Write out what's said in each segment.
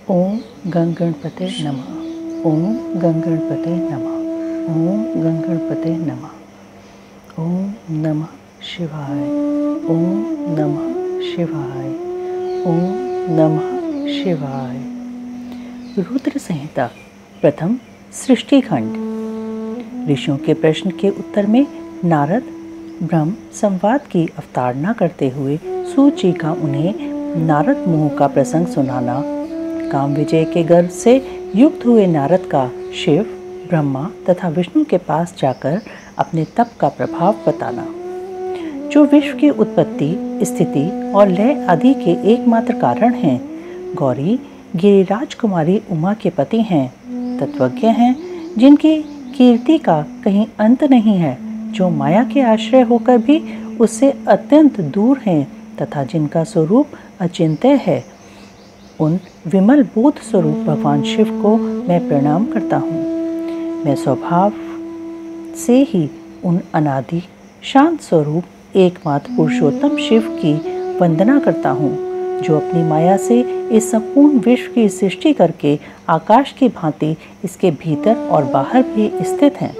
ओम गं गणपते नमः। ओम गं गणपते नमः। ओम गं गणपते नमः। ओम नमः शिवाय। ओम नमः शिवाय। ओम नमः शिवाय। रुद्र संहिता प्रथम सृष्टि खंड। ऋषियों के प्रश्न के उत्तर में नारद ब्रह्म संवाद की अवतारणा करते हुए सूत जी का उन्हें नारद मुँह का प्रसंग सुनाना, काम विजय के गर्व से युक्त हुए नारद का शिव, ब्रह्मा तथा विष्णु के पास जाकर अपने तप का प्रभाव बताना, जो विश्व की उत्पत्ति, स्थिति और लय आदि के एकमात्र कारण हैं। गौरी गिरिराज कुमारी उमा के पति हैं, तत्वज्ञ हैं, जिनकी कीर्ति का कहीं अंत नहीं है, जो माया के आश्रय होकर भी उससे अत्यंत दूर हैं तथा जिनका स्वरूप अचिंत्य है। उन विमल बोध स्वरूप भगवान शिव को मैं प्रणाम करता हूँ। मैं स्वभाव से ही उन अनादि शांत स्वरूप एकमात्र पुरुषोत्तम शिव की वंदना करता हूँ, जो अपनी माया से इस संपूर्ण विश्व की सृष्टि करके आकाश की भांति इसके भीतर और बाहर भी स्थित हैं।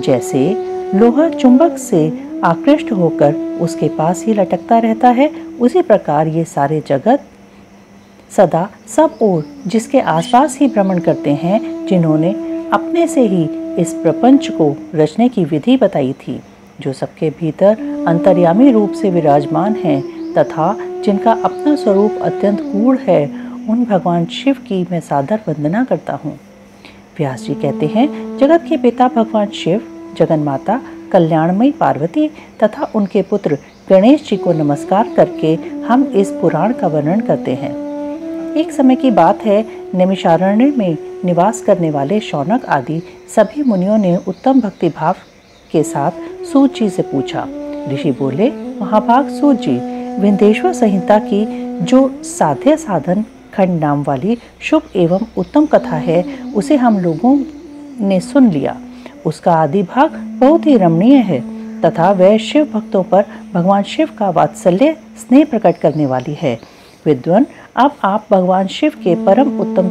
जैसे लोहा चुंबक से आकृष्ट होकर उसके पास ही लटकता रहता है, उसी प्रकार ये सारे जगत सदा सब ओर जिसके आसपास ही भ्रमण करते हैं, जिन्होंने अपने से ही इस प्रपंच को रचने की विधि बताई थी, जो सबके भीतर अंतर्यामी रूप से विराजमान हैं तथा जिनका अपना स्वरूप अत्यंत गूढ़ है, उन भगवान शिव की मैं सादर वंदना करता हूँ। व्यास जी कहते हैं, जगत के पिता भगवान शिव, जगन्माता कल्याणमयी पार्वती तथा उनके पुत्र गणेश जी को नमस्कार करके हम इस पुराण का वर्णन करते हैं। एक समय की बात है, नैमिषारण्य में निवास करने वाले शौनक आदि सभी मुनियों ने उत्तम भक्ति भाव के साथ सूत जी से पूछा। ऋषि बोले, महाभाग सूत जी, विंध्येश्वर संहिता की जो साध्य साधन खंड नाम वाली शुभ एवं उत्तम कथा है, उसे हम लोगों ने सुन लिया। उसका आदि भाग बहुत ही रमणीय है तथा वह शिव भक्तों पर भगवान शिव का वात्सल्य स्नेह प्रकट करने वाली है। विद्वान, अब आप भगवान शिव के परम उत्तम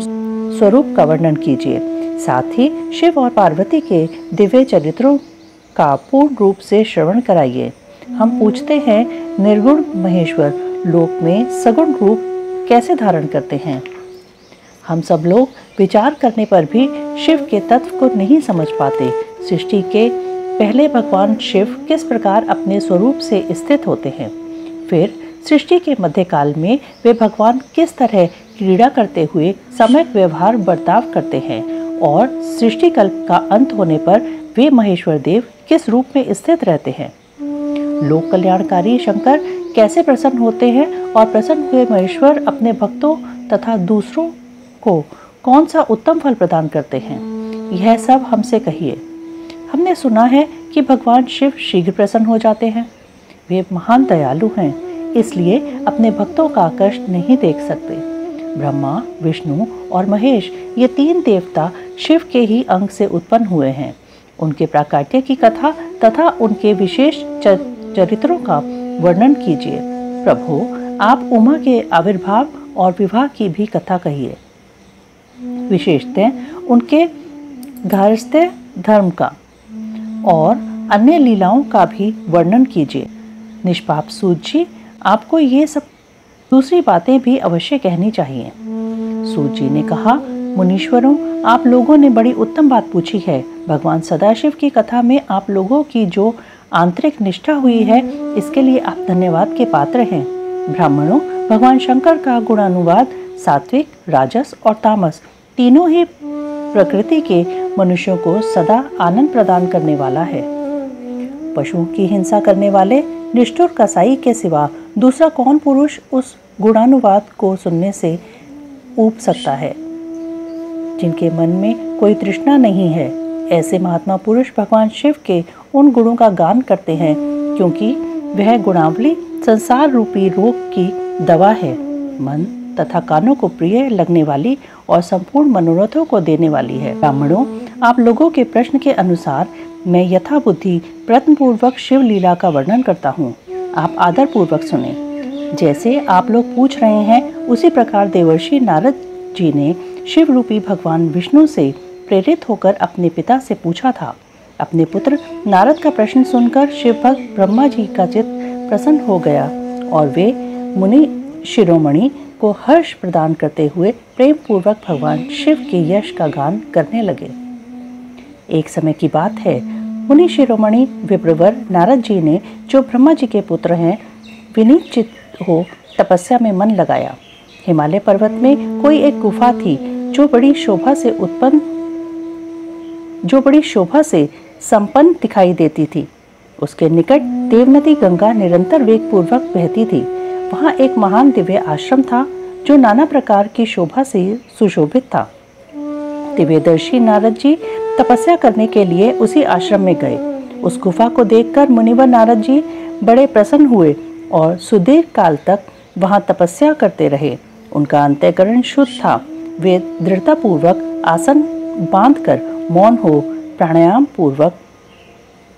स्वरूप का वर्णन कीजिए, साथ ही शिव और पार्वती के दिव्य चरित्रों का पूर्ण रूप से श्रवण कराइए। हम पूछते हैं, निर्गुण महेश्वर लोक में सगुण रूप कैसे धारण करते हैं? हम सब लोग विचार करने पर भी शिव के तत्व को नहीं समझ पाते। सृष्टि के पहले भगवान शिव किस प्रकार अपने स्वरूप से स्थित होते हैं, फिर सृष्टि के मध्यकाल में वे भगवान किस तरह क्रीड़ा करते हुए सम्यक व्यवहार बर्ताव करते हैं, और सृष्टि कल्प का अंत होने पर वे महेश्वर देव किस रूप में स्थित रहते हैं। लोक कल्याणकारी शंकर कैसे प्रसन्न होते हैं, और प्रसन्न हुए महेश्वर अपने भक्तों तथा दूसरों को कौन सा उत्तम फल प्रदान करते हैं, यह सब हमसे कहिए। हमने सुना है कि भगवान शिव शीघ्र प्रसन्न हो जाते हैं। वे महान दयालु हैं, इसलिए अपने भक्तों का कष्ट नहीं देख सकते। ब्रह्मा, विष्णु और महेश ये तीन देवता शिव के ही अंग से उत्पन्न हुए हैं। उनके प्राकट्य की कथा तथा उनके विशेष चरित्रों का वर्णन कीजिए। प्रभु, आप उमा के आविर्भाव और विवाह की भी कथा कहिए, विशेषतः उनके गार्हस्थ्य धर्म का और अन्य लीलाओं का भी वर्णन कीजिए। निष्पाप सूत जी, आपको ये सब दूसरी बातें भी अवश्य कहनी चाहिए। सूत जी ने कहा, मुनीश्वरों, आप लोगों ने बड़ी उत्तम बात पूछी है। भगवान सदाशिव की कथा में आप लोगों की जो आंतरिक निष्ठा हुई है, इसके लिए आप धन्यवाद के पात्र हैं। ब्राह्मणों, भगवान शंकर का गुणानुवाद सात्विक, राजस और तामस तीनों ही प्रकृति के मनुष्यों को सदा आनंद प्रदान करने वाला है। पशुओं की हिंसा करने वाले निष्ठुर कसाई के सिवा दूसरा कौन पुरुष उस गुणानुवाद को सुनने से ऊब सकता है? जिनके मन में कोई तृष्णा नहीं है, ऐसे महात्मा पुरुष भगवान शिव के उन गुणों का गान करते हैं, क्योंकि वह गुणावली संसार रूपी रोग की दवा है। मन तथा कानों को प्रिय लगने वाली और संपूर्ण मनोरथों को देने वाली है। ब्राह्मणों, आप लोगों के प्रश्न के अनुसार मैं यथा बुद्धि प्रयत्नपूर्वक शिव लीला का वर्णन करता हूँ। आप आदर पूर्वक सुने। जैसे आप लोग पूछ रहे हैं, उसी प्रकार देवर्षि नारद जी ने शिव रूपी भगवान विष्णु से प्रेरित होकर अपने पिता से पूछा था। अपने पुत्र नारद का प्रश्न सुनकर शिव भक्त ब्रह्मा जी का चित्त प्रसन्न हो गया और वे मुनि शिरोमणि को हर्ष प्रदान करते हुए प्रेम पूर्वक भगवान शिव के यश का गान करने लगे। एक समय की बात है, मुनि शिरोमणि विप्रवर नारद जी ने, जो ब्रह्मा जी के पुत्र हैं, विनीत चित्त हो तपस्या में मन लगाया। हिमालय पर्वत में कोई एक गुफा थी जो बड़ी शोभा से संपन्न दिखाई देती थी। उसके निकट देवनदी गंगा निरंतर वेग पूर्वक बहती थी। वहाँ एक महान दिव्य आश्रम था जो नाना प्रकार की शोभा से सुशोभित था। दिव्यदर्शी नारद जी तपस्या करने के लिए उसी आश्रम में गए। उस गुफा को देखकर मुनिवर नारद जी बड़े प्रसन्न हुए और सुदीर्घ काल तक वहाँ तपस्या करते रहे। उनका अंतःकरण शुद्ध था। वे दृढ़ता पूर्वक आसन बांधकर मौन हो प्राणायाम पूर्वक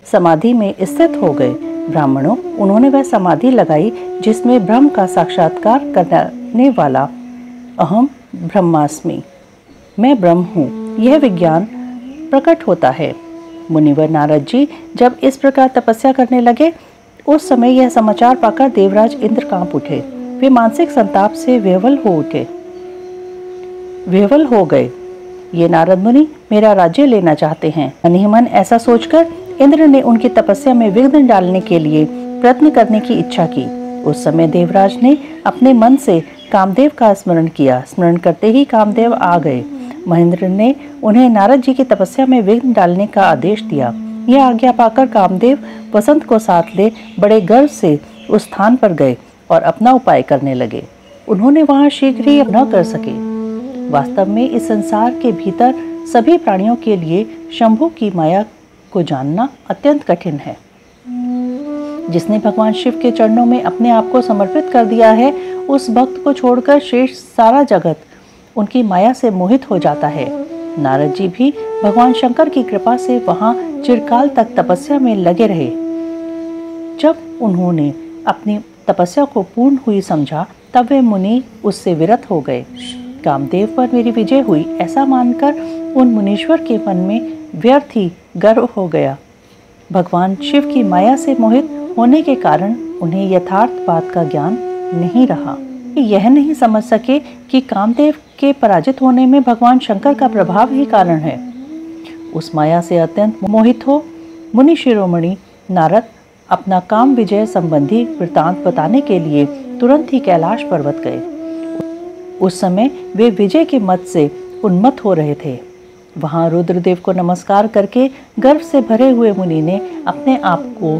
समाधि में स्थित हो गए। ब्राह्मणों, उन्होंने वह समाधि लगाई जिसमें ब्रह्म का साक्षात्कार करने वाला अहम ब्रह्मास्मि, मैं ब्रह्म हूँ, यह विज्ञान प्रकट होता है। मुनिवर नारद जी जब इस प्रकार तपस्या करने लगे, उस समय यह समाचार पाकर देवराज इंद्र कांप उठे। वे मानसिक संताप से विह्वल हो गए। ये नारद मुनि मेरा राज्य लेना चाहते हैं। मन ही मन ऐसा सोचकर इंद्र ने उनकी तपस्या में विघ्न डालने के लिए प्रयत्न करने की इच्छा की। उस समय देवराज ने अपने मन से कामदेव का स्मरण किया। स्मरण करते ही कामदेव आ गए। महेंद्र ने उन्हें नारद जी की तपस्या में विघ्न डालने का आदेश दिया। यह आज्ञा पाकर कामदेव वसंत को साथ ले बड़े गर्व से उस स्थान पर गए और अपना उपाय करने लगे। उन्होंने वहां शीघ्र ही न कर सके। वास्तव में इस संसार के भीतर सभी प्राणियों के लिए शंभु की माया को जानना अत्यंत कठिन है। जिसने भगवान शिव के चरणों में अपने आप को समर्पित कर दिया है, उस भक्त को छोड़कर शेष सारा जगत उनकी माया से मोहित हो जाता है। नारद जी भी भगवान शंकर की कृपा से वहां चिरकाल तक तपस्या में लगे रहे। जब उन्होंने अपनी तपस्या को पूर्ण हुई समझा, तब वे मुनि उससे विरत हो गए। कामदेव पर मेरी विजय हुई ऐसा मानकर उन मुनीश्वर के मन में व्यर्थ ही गर्व हो गया। भगवान शिव की माया से मोहित होने के कारण उन्हें यथार्थ बात का ज्ञान नहीं रहा। यह नहीं समझ सके कि कामदेव के पराजित होने में भगवान शंकर का प्रभाव ही कारण है। उस माया से अत्यंत मोहित हो मुनि शिरोमणि नारद अपना काम विजय संबंधी वृतांत बताने के लिए तुरंत ही कैलाश पर्वत गए। उस समय वे विजय के मत से उन्मत्त हो रहे थे। वहां रुद्रदेव को नमस्कार करके गर्व से भरे हुए मुनि ने अपने आप को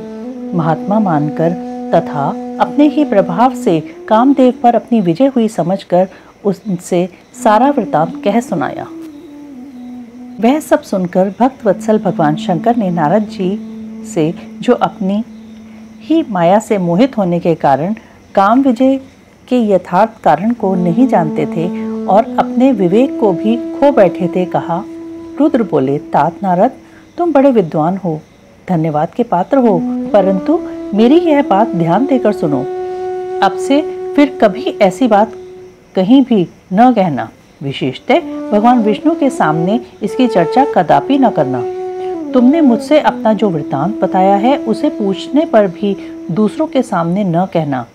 महात्मा मानकर तथा अपने ही प्रभाव से कामदेव पर अपनी विजय हुई समझकर उनसे सारा वृतांत कह सुनाया। वह सब सुनकर भक्त वत्सल भगवान शंकर ने नारद जी से, जो अपनी ही माया से मोहित होने के कारण काम विजय के यथार्थ कारण को नहीं जानते थे और अपने विवेक को भी खो बैठे थे, कहा। रुद्र बोले, तात नारद, तुम बड़े विद्वान हो, धन्यवाद के पात्र हो, परंतु मेरी यह बात ध्यान देकर सुनो। अब से फिर कभी ऐसी बात कहीं भी न कहना, विशेषतः भगवान विष्णु के सामने इसकी चर्चा कदापि न करना। तुमने मुझसे अपना जो वृत्तांत बताया है, उसे पूछने पर भी दूसरों के सामने न कहना।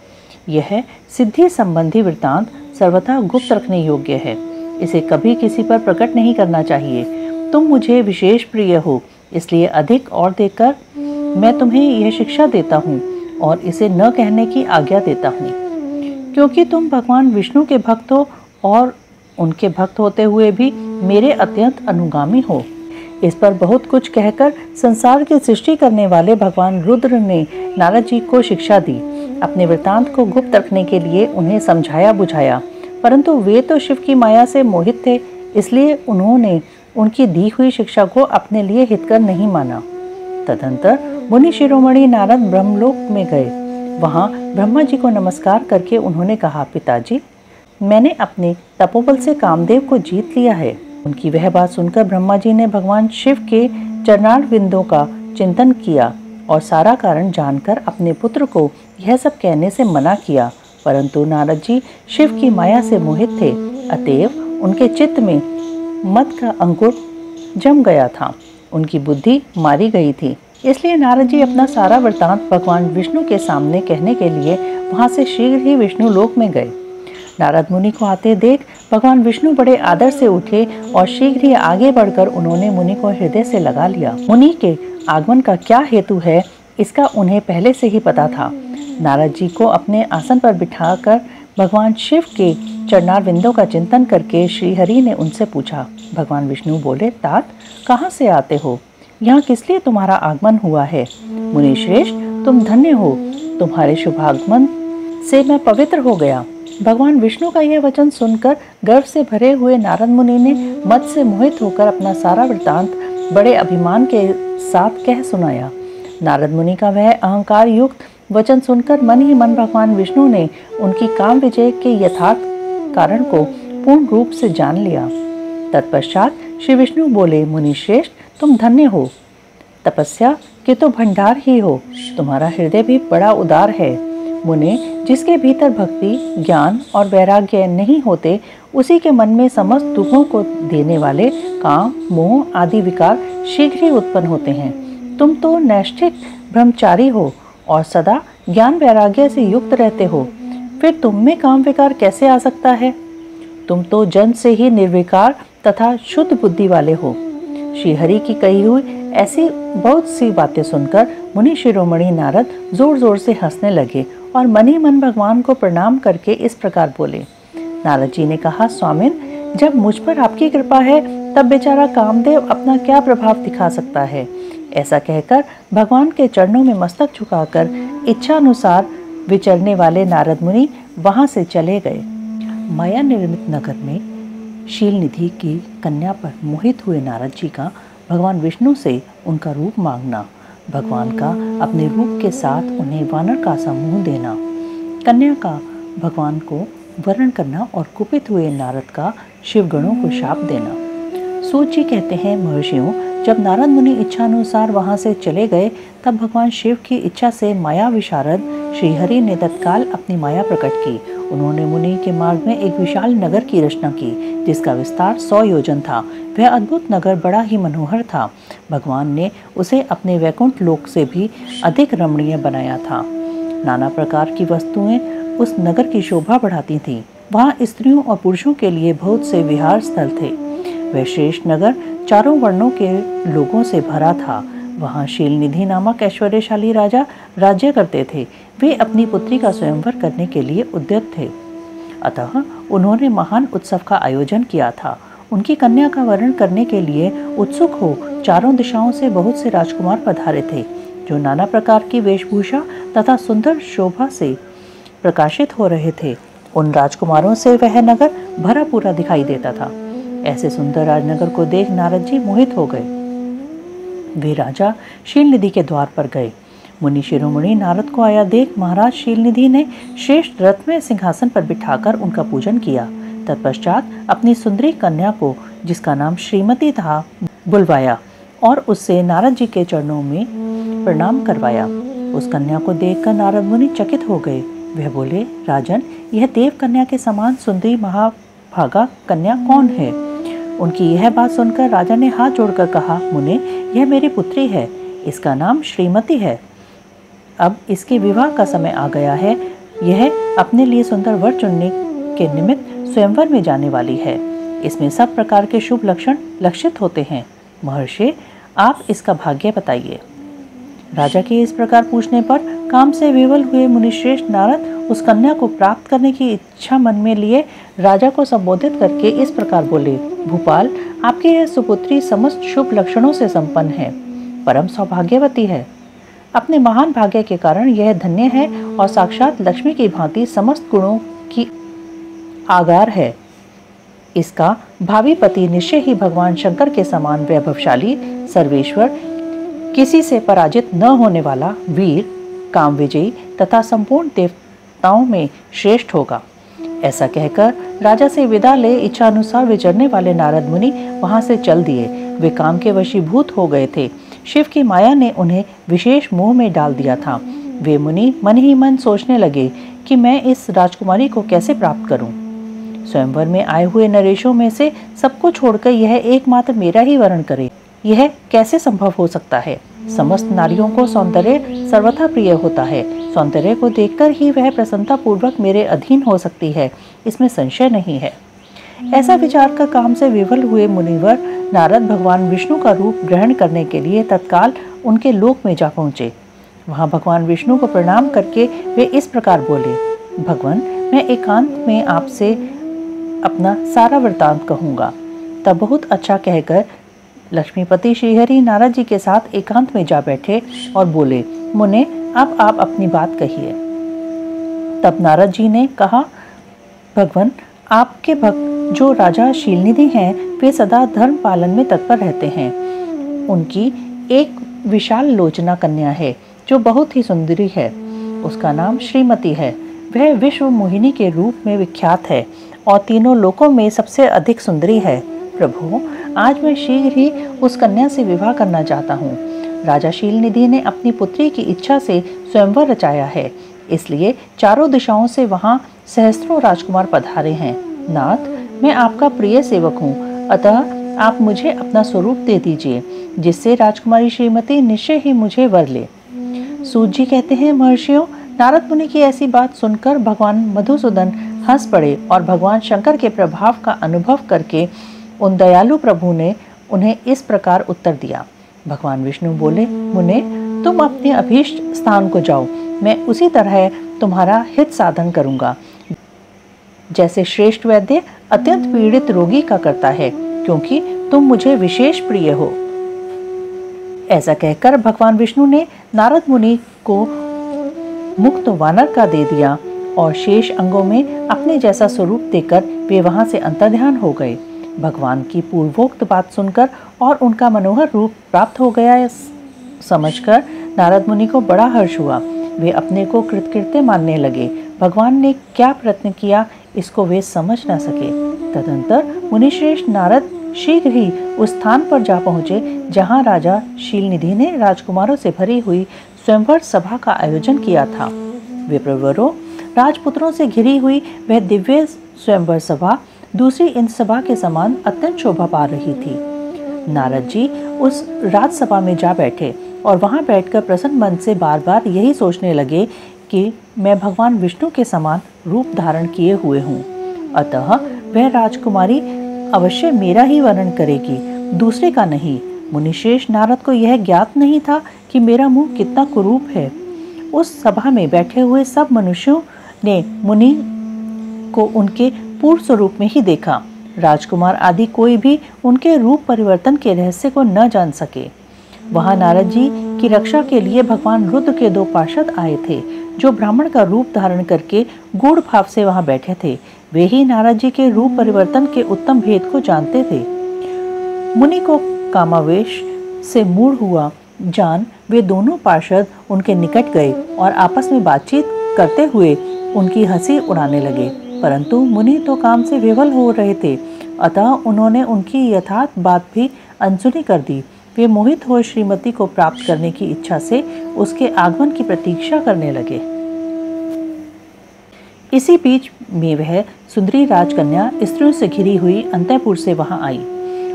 यह सिद्धि संबंधी वृत्तांत सर्वथा गुप्त रखने योग्य है। इसे कभी किसी पर प्रकट नहीं करना चाहिए। तुम मुझे विशेष प्रिय हो, इसलिए अधिक और देकर मैं तुम्हें यह शिक्षा देता हूँ और इसे न कहने की आज्ञा देता हूँ, क्योंकि तुम भगवान विष्णु के भक्त हो और उनके भक्त होते हुए भी मेरे अत्यंत अनुगामी हो। इस पर बहुत कुछ कहकर संसार की सृष्टि करने वाले भगवान रुद्र ने नारद जी को शिक्षा दी। अपने वृत्तांत को गुप्त रखने के लिए उन्हें समझाया बुझाया, परंतु वे तो शिव की माया से मोहित थे, इसलिए उन्होंने उनकी दी हुई शिक्षा को अपने लिए हितकर नहीं माना। तदंतर मुनि शिरोमणि नारद ब्रह्मलोक में गए। वहां ब्रह्मा जी को नमस्कार करके उन्होंने कहा, पिताजी, मैंने अपने तपोबल से कामदेव को जीत लिया है। उनकी वह बात सुनकर ब्रह्मा जी ने भगवान शिव के चरणार बिंदों का चिंतन किया और सारा कारण जानकर अपने पुत्र को यह सब कहने से मना किया, परंतु नारद जी शिव की माया से मोहित थे, अतएव उनके चित्त में मत का अंकुर जम गया था, उनकी बुद्धि मारी गई थी। इसलिए नारद जी अपना सारा वृत्तांत भगवान विष्णु के सामने कहने के लिए वहां से शीघ्र ही विष्णु लोक में गए। नारद मुनि को आते देख भगवान विष्णु बड़े आदर से उठे और शीघ्र ही आगे बढ़कर उन्होंने मुनि को हृदय से लगा लिया। मुनि के आगमन का क्या हेतु है, इसका उन्हें पहले से ही पता था। नारद जी को अपने आसन पर बिठाकर भगवान शिव के चरणारविंदों का चिंतन करके श्रीहरि ने उनसे पूछा। भगवान विष्णु बोले, तात कहाँ से आते हो? यहाँ किस लिए तुम्हारा आगमन हुआ है? मुनि श्रेष्ठ, तुम धन्य हो, तुम्हारे शुभागमन से मैं पवित्र हो गया। भगवान विष्णु का यह वचन सुनकर गर्व से भरे हुए नारद मुनि ने मत से मोहित होकर अपना सारा वृत्तांत बड़े अभिमान के साथ कह सुनाया। नारद मुनि का वह अहंकार युक्त वचन सुनकर मन ही मन भगवान विष्णु ने उनकी काम विजय के यथार्थ कारण को पूर्ण रूप से जान लिया। तत्पश्चात श्री विष्णु बोले, मुनि श्रेष्ठ, तुम धन्य हो, तपस्या के तो भंडार ही हो, तुम्हारा हृदय भी बड़ा उदार है। मुने, जिसके भीतर भक्ति, ज्ञान और वैराग्य नहीं होते, उसी के मन में समस्त दुखों को देने वाले काम, मोह आदि विकार शीघ्र ही उत्पन्न होते हैं। तुम तो नैष्ठिक ब्रह्मचारी हो और सदा ज्ञान वैराग्य से युक्त रहते हो, फिर तुम में काम विकार कैसे आ सकता है? तुम तो जन्म से ही निर्विकार तथा शुद्ध बुद्धि वाले हो। श्रीहरि की कही हुई ऐसी बहुत सी बातें सुनकर मुनि शिरोमणि नारद जोर जोर से हंसने लगे और मन ही मन भगवान को प्रणाम करके इस प्रकार बोले। नारद जी ने कहा, स्वामिन, जब मुझ पर आपकी कृपा है तब बेचारा कामदेव अपना क्या प्रभाव दिखा सकता है? ऐसा कहकर भगवान के चरणों में मस्तक झुकाकर इच्छा अनुसार विचरने वाले नारद मुनि वहां से चले गए। माया निर्मित नगर में शीलनिधि की कन्या पर मोहित हुए नारद जी का भगवान विष्णु से उनका रूप मांगना, भगवान का अपने रूप के साथ उन्हें वानर का सा मुंह देना, कन्या का भगवान को वर्ण करना और कुपित हुए नारद का शिवगणों को शाप देना। सूत जी कहते हैं, महर्षियों, जब नारद मुनि इच्छानुसार वहां से चले गए तब भगवान शिव की इच्छा से माया विशारद श्रीहरि ने तत्काल अपनी माया प्रकट की। उन्होंने मुनि के मार्ग में एक विशाल नगर की रचना की जिसका विस्तार 100 योजन था। वह अद्भुत नगर बड़ा ही मनोहर था। भगवान ने उसे अपने वैकुंठ लोक से भी अधिक रमणीय बनाया था। नाना प्रकार की वस्तुएं उस नगर की शोभा बढ़ाती थीं। वहाँ स्त्रियों और पुरुषों के लिए बहुत से विहार स्थल थे। वह श्रेष्ठ नगर चारों वर्णों के लोगों से भरा था। वहाँ शीलनिधि नामक ऐश्वर्यशाली राजा राज्य करते थे। वे अपनी पुत्री का स्वयंवर करने के लिए उद्यत थे, अतः उन्होंने महान उत्सव का आयोजन किया था। उनकी कन्या का वरण करने के लिए उत्सुक हो चारों दिशाओं से बहुत से राजकुमार पधारे थे, जो नाना प्रकार की वेशभूषा तथा सुंदर शोभा से प्रकाशित हो रहे थे। उन राजकुमारों से वह नगर भरा पूरा दिखाई देता था। ऐसे सुंदर राजनगर को देख नारद जी मोहित हो गए। वे राजा शीलनिधि के द्वार पर गए। मुनि शिरोमणि नारद को आया देख महाराज शीलनिधि ने श्रेष्ठ रत्नमय सिंहासन पर बिठाकर उनका पूजन किया। तत्पश्चात अपनी सुंदरी कन्या को, जिसका नाम श्रीमती था, बुलवाया और उससे नारद जी के चरणों में प्रणाम करवाया। उस कन्या को देखकर नारद मुनि चकित हो गए। वह बोले, राजन, यह देव कन्या के समान सुंदरी महाभागा कन्या कौन है? उनकी यह बात सुनकर राजा ने हाथ जोड़कर कहा, मुने, यह मेरी पुत्री है, इसका नाम श्रीमती है। अब इसके विवाह का समय आ गया है। यह अपने लिए सुंदर वर चुनने के निमित्त स्वयंवर में जाने वाली है। इसमें सब प्रकार के शुभ लक्षण लक्षित होते हैं। महर्षि, आप इसका भाग्य बताइए। राजा के इस प्रकार पूछने पर काम से विवल हुए मुनिश्रेष्ठ नारद उस कन्या को प्राप्त करने की इच्छा मन में लिए राजा को संबोधित करके इस प्रकार बोले, भूपाल, आपकी यह सुपुत्री समस्त शुभ लक्षणों से संपन्न है, परम सौभाग्यवती है। अपने महान भाग्य के कारण यह धन्य है और साक्षात लक्ष्मी की भांति समस्त गुणों की आगार है। इसका भावी पति निश्चय ही भगवान शंकर के समान वैभवशाली, सर्वेश्वर, किसी से पराजित न होने वाला, वीर, काम विजयी तथा संपूर्ण देवताओं में श्रेष्ठ होगा। ऐसा कहकर राजा से विदा ले इच्छा अनुसार विचरने वाले नारद मुनि वहां से चल दिए। वे काम के वशीभूत हो गए थे। शिव की माया ने उन्हें विशेष मोह में डाल दिया था। वे मुनि मन ही मन सोचने लगे कि मैं इस राजकुमारी को कैसे प्राप्त करूं। स्वयंवर में आए हुए नरेशों में से सबको छोड़कर यह एकमात्र मेरा ही वर्ण करे, यह कैसे संभव हो सकता है? समस्त नारियों को सौंदर्य सर्वथा प्रिय होता है। सौंदर्य को देखकर ही वह प्रसन्नता पूर्वक मेरे अधीन हो सकती है, इसमें संशय नहीं है। ऐसा विचार कर काम से विवल हुए मुनिवर नारद भगवान विष्णु का रूप ग्रहण करने के लिए तत्काल उनके लोक में जा पहुंचे। वहां भगवान विष्णु को प्रणाम करके वे इस प्रकार बोले, भगवान, मैं एकांत में आपसे अपना सारा वृतांत कहूँगा। तब बहुत अच्छा कहकर लक्ष्मीपति श्रीहरि नारद जी के साथ एकांत में जा बैठे और बोले, मुने, अब आप अपनी बात कहिए। तब नारद जी ने कहा, भगवान, आपके भक्त जो राजा शीलनिधि हैं, वे सदा धर्म पालन में तत्पर रहते हैं। उनकी एक विशाल लोचना कन्या है जो बहुत ही सुंदरी है। उसका नाम श्रीमती है। वह विश्व मोहिनी के रूप में विख्यात है और तीनों लोकों में सबसे अधिक सुंदरी है। प्रभु, आज मैं शीघ्र ही उस कन्या से विवाह करना चाहता हूँ। राजा शीलनिधि ने अपनी पुत्री की इच्छा से स्वयंवर रचाया है, इसलिए चारों दिशाओं से वहाँ सहस्त्रों राजकुमार पधारे हैं। नाथ, मैं आपका प्रिय सेवक हूँ, अतः आप मुझे अपना स्वरूप दे दीजिए, जिससे राजकुमारी श्रीमती निश्चय ही मुझे वर ले। सूत जी कहते हैं, महर्षियों, नारद मुनि की ऐसी बात सुनकर भगवान मधुसूदन हंस पड़े और भगवान शंकर के प्रभाव का अनुभव करके उन दयालु प्रभु ने उन्हें इस प्रकार उत्तर दिया। भगवान विष्णु बोले, मुने, तुम अपने अभीष्ट स्थान को जाओ, मैं उसी तरह तुम्हारा हित साधन करूंगा, जैसे श्रेष्ठ वैद्य अत्यंत पीड़ित रोगी का करता है, क्योंकि तुम मुझे विशेष प्रिय हो। ऐसा कहकर भगवान विष्णु ने नारद मुनि को मुक्त वानर का दे दिया और शेष अंगों में अपने जैसा स्वरूप देकर वे वहां से अंतर्ध्यान हो गए। भगवान की पूर्वोक्त बात सुनकर और उनका मनोहर रूप प्राप्त हो गया समझकर नारद मुनि को बड़ा हर्ष हुआ। वे अपने को कृतकृत्य मानने लगे। भगवान ने क्या प्रयत्न किया, इसको वे समझ न सके। तदंतर मुनिश्रेष्ठ नारद शीघ्र ही उस स्थान पर जा पहुंचे जहां राजा शीलनिधि ने राजकुमारों से भरी हुई स्वयंवर सभा का आयोजन किया था। विप्रवरों, राजपुत्रों से घिरी हुई वह दिव्य स्वयंवर सभा दूसरी इन सभा के समान अत्यंत शोभा पा रही थी। नारद जी उस राजसभा में जा बैठे और वहां बैठकर प्रसन्न मन से बार बार यही सोचने लगे कि मैं भगवान विष्णु के समान रूप धारण किए हुए हूँ, अतः वह राजकुमारी अवश्य मेरा ही वर्णन करेगी, दूसरे का नहीं। मुनिश्रेष्ठ नारद को यह ज्ञात नहीं था कि मेरा मुंह कितना कुरूप है। उस सभा में बैठे हुए सब मनुष्यों ने मुनि को उनके पूर्व स्वरूप में ही देखा। राजकुमार आदि कोई भी उनके रूप परिवर्तन के रहस्य को न जान सके। वहां नारद जी की रक्षा के लिए भगवान रुद्र के 2 पार्षद आए थे, जो ब्राह्मण का रूप धारण करके गूढ़ भाव से वहां बैठे थे। वे ही नारद जी के रूप परिवर्तन के उत्तम भेद को जानते थे। मुनि को कामावेश से मूढ़ हुआ जान वे दोनों पार्षद उनके निकट गए और आपस में बातचीत करते हुए उनकी हंसी उड़ाने लगे, परंतु मुनि तो काम से विवल हो रहे थे, अतः उन्होंने उनकी यथार्थ बात भी अनसुनी कर दी। वे मोहित हो श्रीमती को प्राप्त करने की इच्छा से उसके आगमन की प्रतीक्षा करने लगे। इसी बीच में वह सुंदरी राजकन्या स्त्रियों से घिरी हुई अंतःपुर से वहां आई।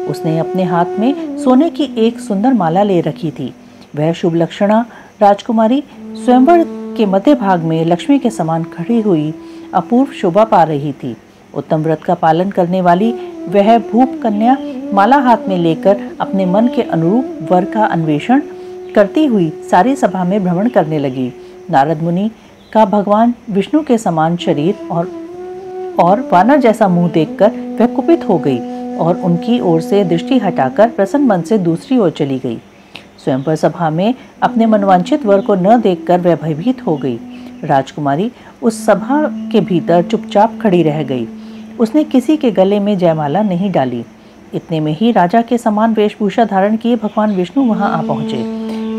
उसने अपने हाथ में सोने की एक सुंदर माला ले रखी थी। वह शुभ लक्षणा राजकुमारी स्वयंवर के मध्य भाग में लक्ष्मी के समान खड़ी हुई अपूर्व शोभा पा रही थी। उत्तम व्रत का पालन करने वाली वह भूप कन्या माला हाथ में लेकर अपने मन के अनुरूप वर का अन्वेषण करती हुई सारी सभा में भ्रमण करने लगी। नारद मुनि का भगवान विष्णु के समान शरीर और वानर जैसा मुंह देखकर वह कुपित हो गई और उनकी ओर से दृष्टि हटाकर प्रसन्न मन से दूसरी ओर चली गई। स्वयंवर सभा में अपने मनवांछित वर को न देखकर वह भयभीत हो गई। राजकुमारी उस सभा के भीतर चुपचाप खड़ी रह गई। उसने किसी के गले में जयमाला नहीं डाली। इतने में ही राजा के समान वेशभूषा धारण किए भगवान विष्णु वहां आ पहुंचे।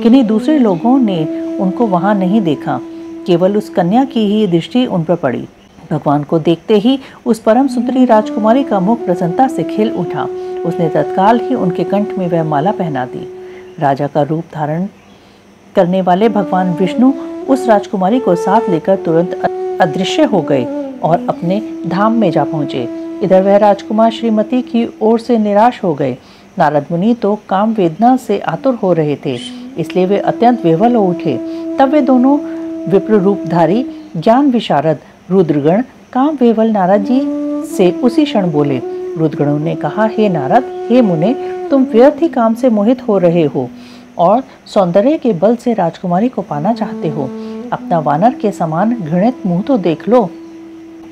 किन्हीं दूसरे लोगों ने उनको वहां नहीं देखा, केवल उस कन्या की ही दृष्टि उन पर पड़ी। भगवान को देखते ही उस परम सुंदरी राजकुमारी का मुख प्रसन्नता से खिल उठा। उसने तत्काल ही उनके कंठ में वह माला पहना दी। राजा का रूप धारण करने वाले भगवान विष्णु उस राजकुमारी को साथ लेकर तुरंत अदृश्य हो गए और अपने धाम में जा पहुंचे। इधर वह राजकुमार श्रीमती की ओर से निराश हो गए। नारद मुनि तो काम वेदना से आतुर हो रहे थे, इसलिए वे अत्यंत विह्वल हो उठे। तब वे दोनों विप्र रूपधारी ज्ञान विशारद रुद्रगण काम विह्वल नारद जी से उसी क्षण बोले। रुद्रगणों ने कहा, हे नारद, हे मुने, तुम व्यर्थ ही काम से मोहित हो रहे हो और सौंदर्य के बल से राजकुमारी को पाना चाहते हो। अपना वानर के समान घृणित मुंह तो देख लो।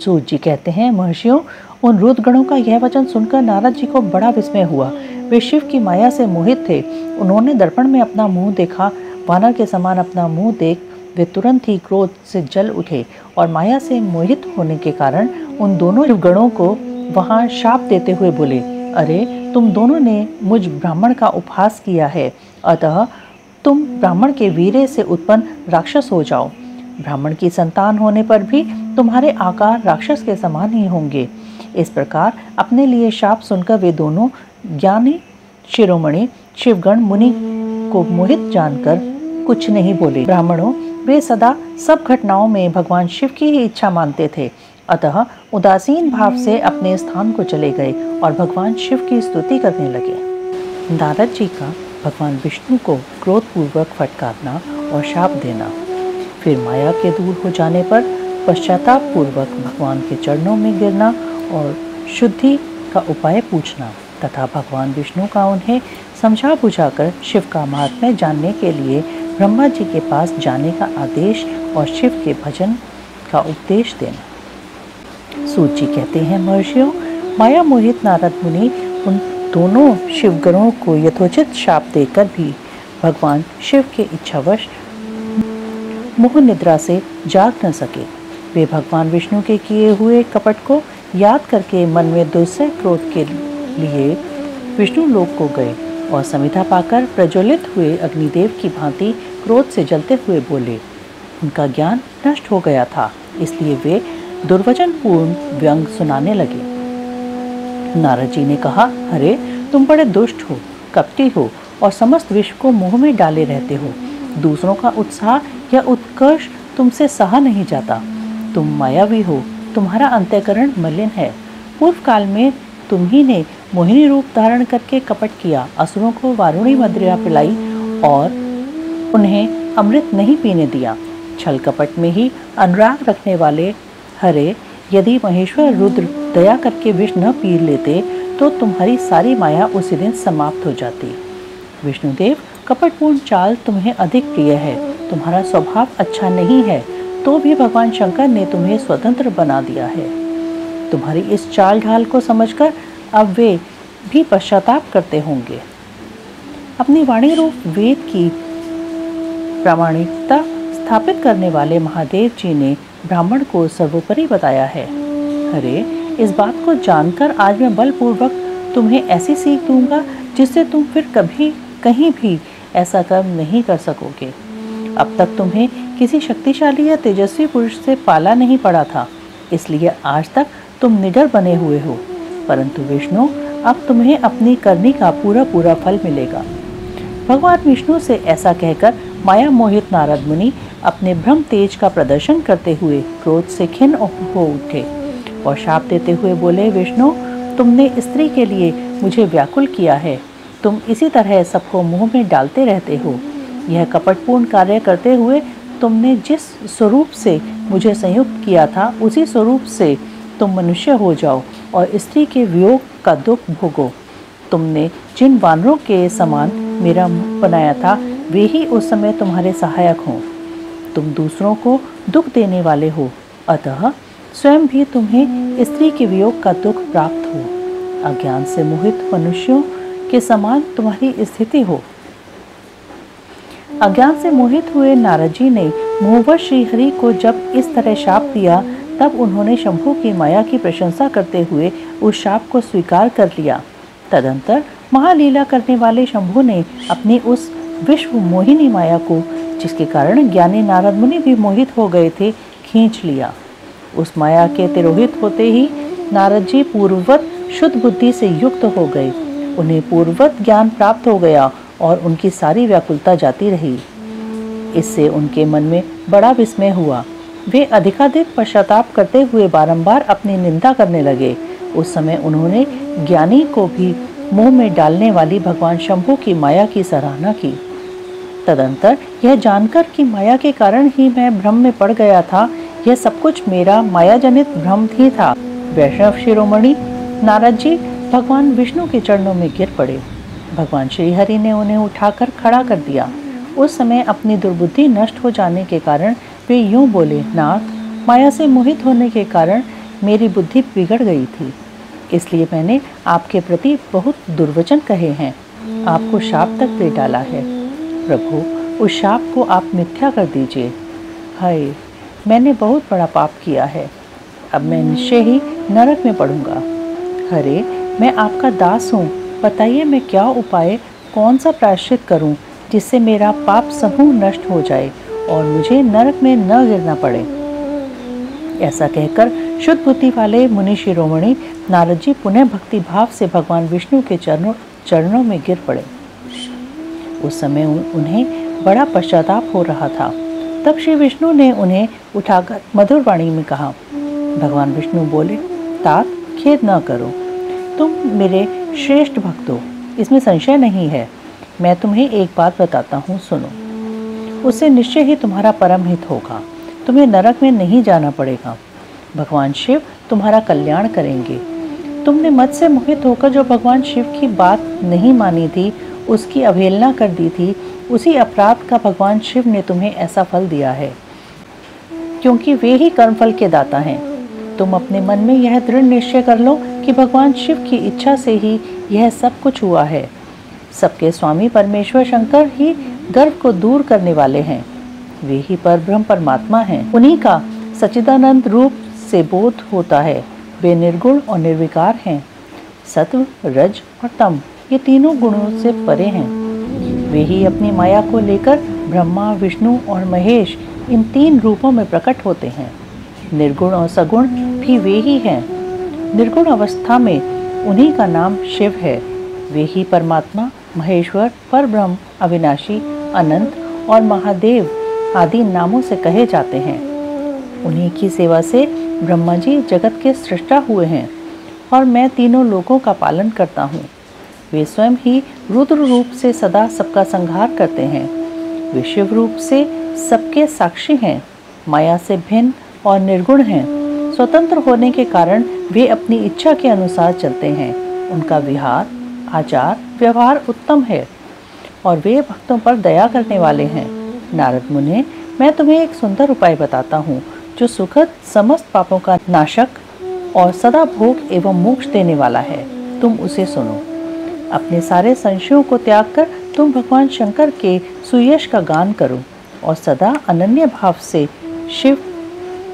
सूत जी कहते हैं, महर्षियों, उन रुद्रगणों का यह वचन सुनकर नारद जी को बड़ा विस्मय हुआ। वे शिव की माया से मोहित थे। उन्होंने दर्पण में अपना मुंह देखा। वानर के समान अपना मुंह देख वे तुरंत ही क्रोध से जल उठे और माया से मोहित होने के कारण उन दोनों गणों को वहां शाप देते हुए बोले, अरे तुम दोनों ने मुझ ब्राह्मण का उपहास किया है, अतः तुम ब्राह्मण के वीर्य से उत्पन्न राक्षस हो जाओ। ब्राह्मण की संतान होने पर भी तुम्हारे आकार राक्षस के समान ही होंगे। इस प्रकार अपने लिए शाप सुनकर वे दोनों ज्ञानी शिरोमणि शिवगण मुनि को मोहित जानकर कुछ नहीं बोले। ब्राह्मणों, वे सदा सब घटनाओं में भगवान शिव की ही इच्छा मानते थे, अतः उदासीन भाव से अपने स्थान को चले गए और भगवान शिव की स्तुति करने लगे। नारद जी का भगवान विष्णु को क्रोधपूर्वक फटकारना और शाप देना, फिर माया के दूर हो जाने पर पश्चाताप पूर्वक भगवान के चरणों में गिरना और शुद्धि का उपाय पूछना तथा भगवान विष्णु का उन्हें समझा बुझाकर शिव का महात्म्य जानने के लिए ब्रह्मा जी के पास जाने का आदेश और शिव के भजन का उपदेश देना। सूत जी कहते हैं, महर्षियों, माया मोहित नारद मुनि उन दोनों शिवगणों को यथोचित शाप देकर भी भगवान शिव के इच्छावश मोह निद्रा से जाग न सके। वे भगवान विष्णु के किए हुए कपट को याद करके मन में दुस्सह क्रोध के लिए विष्णु लोक को गए और समिधा पाकर प्रज्वलित हुए अग्निदेव की भांति क्रोध से जलते हुए बोले। उनका ज्ञान नष्ट हो गया था, इसलिए वे दुर्वचन पूर्ण व्यंग सुनाने लगे। नारद जी ने कहा, अरे तुम बड़े दुष्ट हो, कपटी हो और समस्त विश्व को मोह में डाले रहते हो। दूसरों का उत्साह या उत्कर्ष तुमसे सहा नहीं जाता। तुम मायावी हो, तुम्हारा अंतःकरण मलिन है। पूर्व काल में तुम ही ने मोहिनी रूप धारण करके कपट किया, असुरों को वारुणी मदिरा पिलाई और उन्हें अमृत नहीं पीने दिया। छल कपट में ही अनुराग रखने वाले, हरे, यदि महेश्वर रुद्र दया करके विष न पी लेते तो तुम्हारी सारी माया उसी दिन समाप्त हो जाती। विष्णुदेव, कपटपूर्ण चाल तुम्हें अधिक प्रिय है। तुम्हारा स्वभाव अच्छा नहीं है, तो भी भगवान शंकर ने तुम्हें स्वतंत्र बना दिया है। तुम्हारी इस चाल ढाल को समझकर अब वे भी पश्चाताप करते होंगे। अपनी वाणी रूप वेद की प्रामाणिकता स्थापित करने वाले महादेव जी ने ब्राह्मण को सर्वोपरि बताया है। अरे, इस बात को जानकर आज मैं बलपूर्वक तुम्हें ऐसी सीख दूंगा जिससे तुम फिर कभी कहीं भी ऐसा कर्म नहीं कर सकोगे। अब तक तुम्हें किसी शक्तिशाली या तेजस्वी पुरुष से पाला नहीं पड़ा था, इसलिए आज तक तुम निडर बने हुए हो, परंतु विष्णु, अब तुम्हें अपनी करनी का पूरा पूरा फल मिलेगा। भगवान विष्णु से ऐसा कहकर माया मोहित नारद मुनि अपने ब्रह्म तेज का प्रदर्शन करते हुए क्रोध से खिन्न हो उठे और शाप देते हुए बोले, विष्णु, तुमने स्त्री के लिए मुझे व्याकुल किया है। तुम इसी तरह सबको मुंह में डालते रहते हो। यह कपटपूर्ण कार्य करते हुए तुमने जिस स्वरूप से मुझे संयुक्त किया था, उसी स्वरूप से तुम मनुष्य हो जाओ और स्त्री के वियोग का दुख भोगो। तुमने जिन वानरों के समान मेरा मुख बनाया था, वे ही उस समय तुम्हारे सहायक हों। तुम दूसरों को दुख देने वाले हो, अतः स्वयं भी तुम्हें स्त्री के वियोग का दुख प्राप्त हो। अज्ञान से मोहित मनुष्यों के समान तुम्हारी स्थिति हो। अज्ञान से मोहित हुए नारद जी ने मोहवश श्रीहरि को जब इस तरह शाप दिया, तब उन्होंने शंभु की माया की प्रशंसा करते हुए उस शाप को स्वीकार कर लिया। तदंतर महालीला करने वाले शंभु ने अपनी उस विश्व मोहिनी माया को, जिसके कारण ज्ञानी नारद मुनि भी मोहित हो गए थे, खींच लिया। उस माया के तिरोहित होते ही नारद जी पूर्ववत शुद्ध बुद्धि से युक्त हो गए। उन्हें पूर्ववत ज्ञान प्राप्त हो गया और उनकी सारी व्याकुलता जाती रही। इससे उनके मन में बड़ा विस्मय हुआ। वे अधिकाधिक पश्चाताप करते हुए बारंबार अपनी निंदा करने लगे। उस समय उन्होंने ज्ञानी को भी मुंह में डालने वाली भगवान शंभु की माया की सराहना की। तदंतर यह जानकर कि माया के कारण ही मैं भ्रम में पड़ गया था, यह सब कुछ मेरा माया जनित भ्रम ही था। वैष्णव शिरोमणि नारद जी भगवान विष्णु के चरणों में गिर पड़े। भगवान श्री हरि ने उन्हें उठाकर खड़ा कर दिया। उस समय अपनी दुर्बुद्धि नष्ट हो जाने के कारण वे यूं बोले, नाथ, माया से मोहित होने के कारण मेरी बुद्धि बिगड़ गई थी, इसलिए मैंने आपके प्रति बहुत दुर्वचन कहे हैं, आपको शाप तक दे डाला है। प्रभु, उस शाप को आप मिथ्या कर दीजिए। हाय, मैंने बहुत बड़ा पाप किया है, अब मैं निश्चय ही नरक में पड़ूंगा। हरे, मैं आपका दास हूँ, बताइए मैं क्या उपाय, कौन सा प्रायश्चित करूँ जिससे मेरा पाप समूह नष्ट हो जाए और मुझे नरक में न गिरना पड़े। ऐसा कहकर शुद्ध बुद्धि वाले मुनि शिरोमणि नारद जी पुनः भक्ति भाव से भगवान विष्णु के चरणों में गिर पड़े। उस समय उन्हें बड़ा पश्चाताप हो रहा था। तब श्री विष्णु ने उन्हें उठाकर मधुर वाणी में कहा। भगवान विष्णु बोले, तात, खेद न करो, तुम मेरे श्रेष्ठ भक्त हो, इसमें संशय नहीं है। मैं तुम्हें एक बात बताता हूँ, सुनो। उससे निश्चय ही तुम्हारा परम हित होगा, तुम्हें नरक में नहीं जाना पड़ेगा। भगवान शिव तुम्हारा कल्याण करेंगे। तुमने मत से मोहित होकर जो भगवान शिव की बात नहीं मानी थी, उसकी अवहेलना कर दी थी, उसी अपराध का भगवान शिव ने तुम्हें ऐसा फल दिया है, क्योंकि वे ही कर्मफल के दाता हैं। तुम अपने मन में यह दृढ़ निश्चय कर लो कि भगवान शिव की इच्छा से ही यह सब कुछ हुआ है। सबके स्वामी परमेश्वर शंकर ही गर्व को दूर करने वाले हैं। वे ही परब्रह्म परमात्मा हैं। उन्हीं का सच्चिदानंद रूप से बोध होता है। वे निर्गुण और निर्विकार हैं। सत्व, रज और तम, ये तीनों गुणों से परे हैं। वे ही अपनी माया को लेकर ब्रह्मा, विष्णु और महेश इन तीन रूपों में प्रकट होते हैं। निर्गुण और सगुण भी वे ही हैं। निर्गुण अवस्था में उन्हीं का नाम शिव है। वे ही परमात्मा, महेश्वर, परब्रह्म, अविनाशी, अनंत और महादेव आदि नामों से कहे जाते हैं। उन्हीं की सेवा से ब्रह्मा जी जगत के सृष्टा हुए हैं और मैं तीनों लोगों का पालन करता हूँ। वे स्वयं ही रुद्र रूप से सदा सबका संहार करते हैं। वे शिव रूप से सबके साक्षी हैं, माया से भिन्न और निर्गुण हैं। स्वतंत्र होने के कारण वे अपनी इच्छा के अनुसार चलते हैं। उनका विहार, आचार, व्यवहार उत्तम है और वे भक्तों पर दया करने वाले हैं। नारद मुने, मैं तुम्हें एक सुंदर उपाय बताता हूँ जो सुखद, समस्त पापों का नाशक और सदा भोग एवं मोक्ष देने वाला है। तुम उसे सुनो। अपने सारे संशयों को त्याग कर तुम भगवान शंकर के सुयश का गान करो और सदा अनन्य भाव से शिव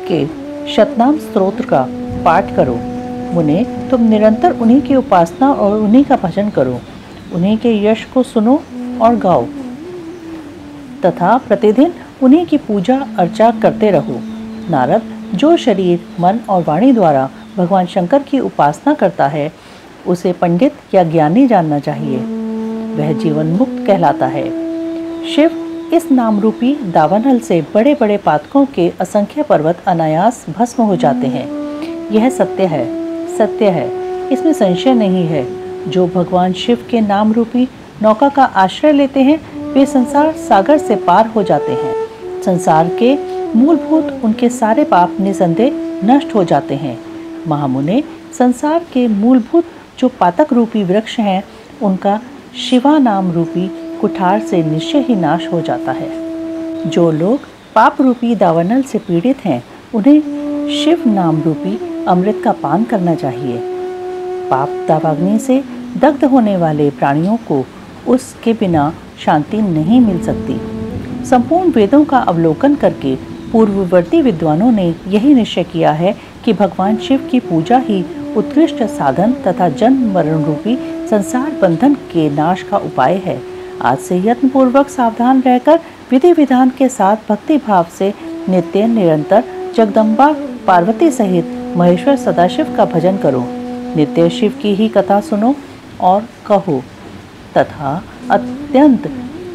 के शतनाम स्तोत्र का पाठ करो। मुने, तुम निरंतर उन्हीं की उपासना और उन्हीं का भजन करो। उन्हीं के यश को सुनो और गाओ तथा प्रतिदिन उन्हीं की पूजा अर्चा करते रहो। नारद, जो शरीर, मन और वाणी द्वारा भगवान शंकर की उपासना करता है, उसे पंडित या ज्ञानी जानना चाहिए। वह जीवन मुक्त कहलाता है। शिव इस नाम रूपी दावानल से बड़े बड़े पातकों के असंख्य पर्वत अनायास भस्म हो जाते हैं। यह सत्य है, सत्य है, इसमें संशय नहीं है। जो भगवान शिव के नाम रूपी नौका का आश्रय लेते हैं, वे संसार सागर से पार हो जाते हैं। संसार के मूलभूत उनके सारे पाप निसंदेह नष्ट हो जाते हैं। महामुने, संसार के मूलभूत जो पातक रूपी वृक्ष हैं, उनका शिवा नाम रूपी कुठार से निश्चय ही नाश हो जाता है। जो लोग पाप रूपी दावानल से पीड़ित हैं, उन्हें शिव नाम रूपी अमृत का पान करना चाहिए। पाप दावाग्नि से दग्ध होने वाले प्राणियों को उसके बिना शांति नहीं मिल सकती। संपूर्ण वेदों का अवलोकन करके पूर्ववर्ती विद्वानों ने यही निश्चय किया है कि भगवान शिव की पूजा ही उत्कृष्ट साधन तथा जन्म मरण रूपी संसार बंधन के नाश का उपाय है। आज से यत्न पूर्वक सावधान रहकर विधि विधान के साथ भक्ति भाव से नित्य निरंतर जगदम्बा पार्वती सहित महेश्वर सदाशिव का भजन करो। नित्य शिव की ही कथा सुनो और कहो तथा अत्यंत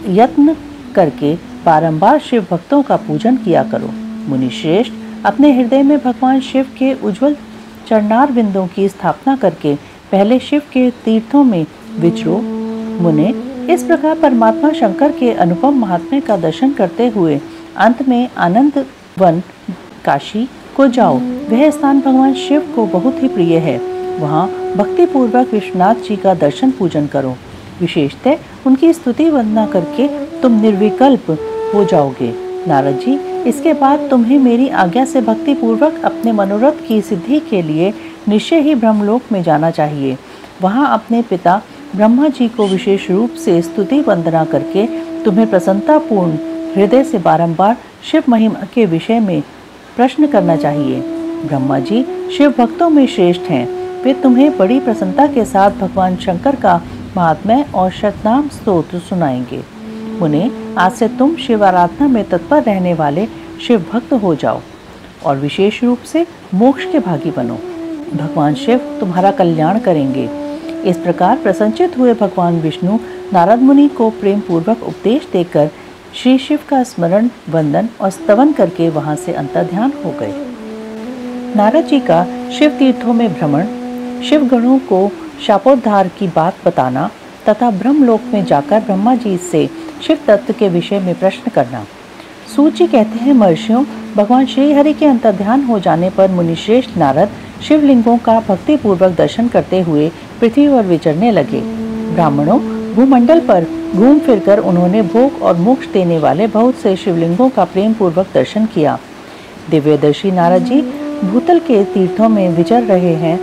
यत्न करके बारंबार शिव भक्तों का पूजन किया करो। मुनि श्रेष्ठ, अपने हृदय में भगवान शिव के उज्जवल चरणार बिंदों की स्थापना करके पहले शिव के तीर्थों में विचरो। मुने, इस प्रकार परमात्मा शंकर के अनुपम महात्म्य का दर्शन करते हुए अंत में आनंद वन काशी को जाओ। वह स्थान भगवान शिव को बहुत ही प्रिय है। वहाँ भक्ति पूर्वक विश्वनाथ जी का दर्शन पूजन करो। विशेषतः उनकी स्तुति वंदना करके तुम निर्विकल्प हो जाओगे। नारद जी, इसके बाद तुम्हें मेरी आज्ञा से भक्ति पूर्वक अपने मनोरथ की सिद्धि के लिए निश्चय ही ब्रह्मलोक में जाना चाहिए। वहाँ अपने पिता ब्रह्मा जी को विशेष रूप से स्तुति वंदना करके तुम्हें प्रसन्नतापूर्ण हृदय से बारंबार शिव महिमा के विषय में प्रश्न करना चाहिए। ब्रह्मा जी शिव भक्तों में श्रेष्ठ हैं। वे तुम्हें बड़ी प्रसन्नता के साथ भगवान शंकर का महात्म्य और शतनाम स्तोत्र सुनाएंगे। मुने, आज से तुम शिव आराधना में तत्पर रहने वाले शिव भक्त हो जाओ और विशेष रूप से मोक्ष के भागी बनो। भगवान शिव तुम्हारा कल्याण करेंगे। इस प्रकार प्रसन्नचित हुए भगवान विष्णु नारद मुनि को प्रेम पूर्वक उपदेश देकर श्री शिव का स्मरण, वंदन और स्तवन करके वहां से अंतर्ध्यान हो गए। नारद जी का शिव तीर्थों में भ्रमण, शिव गणों को शापोद्धार की बात बताना तथा ब्रह्मलोक में जाकर ब्रह्मा जी से शिव तत्व के विषय में प्रश्न करना। सूत जी कहते हैं, महर्षियों, भगवान श्री हरि के अंतर्ध्यान हो जाने पर मुनिश्रेष्ठ नारद शिवलिंगों का भक्ति पूर्वक दर्शन करते हुए पृथ्वी पर विचरने लगे। ब्राह्मणों, भूमंडल पर घूम फिरकर उन्होंने भोग और मोक्ष देने वाले बहुत से शिवलिंगों का प्रेम पूर्वक दर्शन किया। दिव्यदर्शी नारद जी भूतल के तीर्थों में विचर रहे हैं